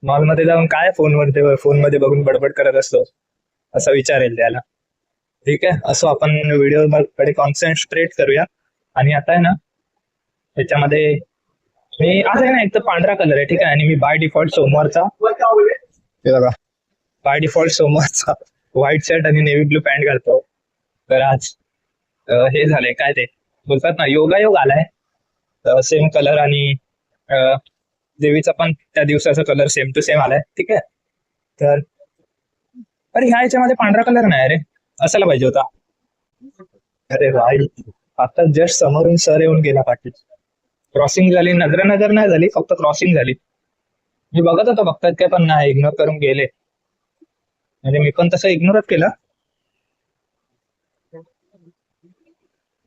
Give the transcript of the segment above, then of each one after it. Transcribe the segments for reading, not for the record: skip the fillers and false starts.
मॉलमध्ये जाऊन काय फोनमध्ये बघून बडबड करत असतो असं विचारेल त्याला. ठीक आहे, असो आपण व्हिडिओ कडे कॉन्सन्ट्रेट करूया. आणि आता आहे ना त्याच्यामध्ये मी आज आहे ना, एक तर पांढरा कलर आहे ठीक आहे, आणि मी बाय डिफॉल्ट सोमवारचा हे बघा, बाय डिफॉल्ट सोमवारचा व्हाईट शर्ट आणि नेव्ही ब्लू पॅन्ट घालतो. तर आज हे झालंय काय ते बोलतात ना, योगायोग आलाय. सेम कलर आणि अ, देवीचा पण त्या दिवसाचा कलर सेम टू सेम आलाय. ठीक आहे, तर अरे ह्या याच्यामध्ये पांढरा कलर नाही रे, असायला पाहिजे होता. अरे भाई, आता जस्ट समोरून सर येऊन गेला पाटील. क्रॉसिंग झाली, नजर नजर नाही झाली, फक्त क्रॉसिंग झाली. मी बघत होतो बघतात काय, पण नाही, इग्नोर करून गेले. म्हणजे मी पण तसं इग्नोरच केलं.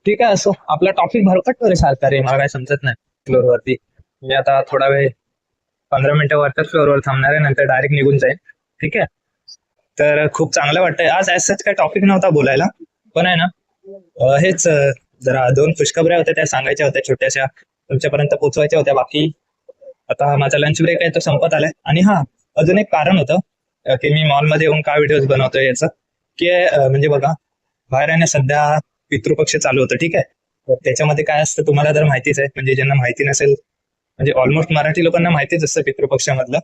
ठीक आहे, असो आपला टॉपिक भरकट रे सारखा रे, मला काय समजत नाही. फ्लोअर वरती मी आता थोडा वेळ 15 मिनिटं वरच्या फ्लोअरवर थांबणार आहे, नंतर डायरेक्ट निघून जाईल. ठीक आहे, तर खूप चांगलं वाटतंय आज. ऍज काय टॉपिक नव्हता बोलायला, पण आहे ना हेच जरा दोन खुशखबऱ्या होत्या त्या सांगायच्या होत्या, छोट्याशा तुमच्यापर्यंत पोहोचवायच्या होत्या. बाकी आता माझा लंच ब्रेक आहे तो संपत आलाय. आणि हा, अजून एक कारण होतं की मी मॉलमध्ये येऊन का व्हिडिओज बनवतोय याचं, की म्हणजे बघा, बाहेर आहे ना सध्या पितृपक्ष चालू होतं. ठीक आहे, तर त्याच्यामध्ये काय असतं तुम्हाला तर माहितीच आहे, म्हणजे ज्यांना माहिती नसेल, म्हणजे ऑलमोस्ट मराठी लोकांना माहितीच असतं पितृपक्षामधलं.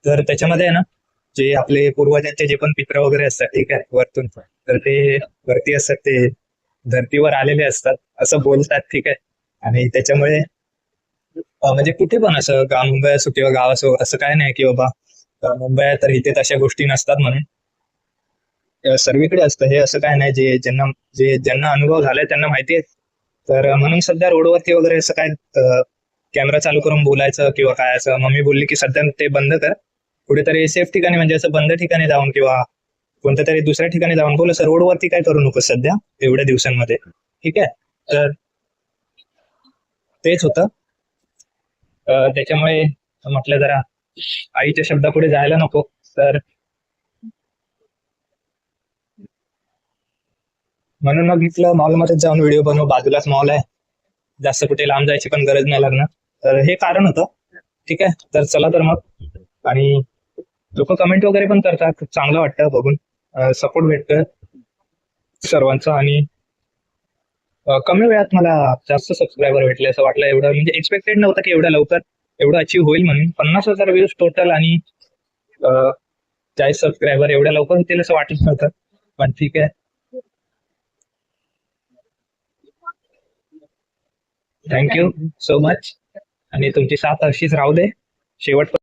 तर त्याच्यामध्ये आहे ना, जे आपले पूर्वजांचे जे पण पित्र वगैरे असतात ठीक आहे वरतून, तर ते वरती असतात, ते धर्तीवर आलेले असतात असं बोलतात. ठीक आहे, आणि त्याच्यामुळे म्हणजे कुठे पण असं मुंबई असो किंवा गाव असो, असं काय नाही की बाबा मुंबई आहे तर इथे तशा गोष्टी नसतात म्हणून. सर्वीकडे असतं हे, असं काय नाही. ज्यांना अनुभव झालाय त्यांना माहिती आहे. तर म्हणून सध्या रोडवरती वगैरे असं काय कॅमेरा चालू करून बोलायचं किंवा काय, असं मम्मी बोलली की सध्या ते बंद कर, कुठेतरी सेफ ठिकाणी, म्हणजे असं बंद ठिकाणी जाऊन किंवा कोणत्या तरी दुसऱ्या ठिकाणी जाऊन बोल, असं रोडवरती काय करू नको सध्या एवढ्या दिवसांमध्ये. ठीक आहे, तर तेच होतं. त्याच्यामुळे म्हटलं जरा आईच्या शब्दापुढे जायला नको. तर म्हणून मग म्हटलं मॉलमध्ये जाऊन व्हिडिओ बनवू, बाजूलाच मॉल आहे, जास्त कुठे लांब जायची पण गरज नाही लागणार. तर हे कारण होतं. ठीक आहे, तर चला तर मग. आणि लोक कमेंट वगैरे पण करतात, खूप चांगलं वाटतं बघून, सपोर्ट भेटतं सर्वांचा. आणि कमी वेळात मला जास्त सबस्क्रायबर भेटले असं वाटलं. एवढं म्हणजे एक्सपेक्टेड नव्हतं की एवढ्या लवकर एवढं अचीव्ह होईल म्हणून. 50,000 व्ह्यूज टोटल आणि 40 सबस्क्रायबर एवढ्या लवकर होतील असं वाटत नव्हतं. पण ठीक आहे, थँक्यू सो मच. आणि तुमची साथ अशीच राहू दे शेवट.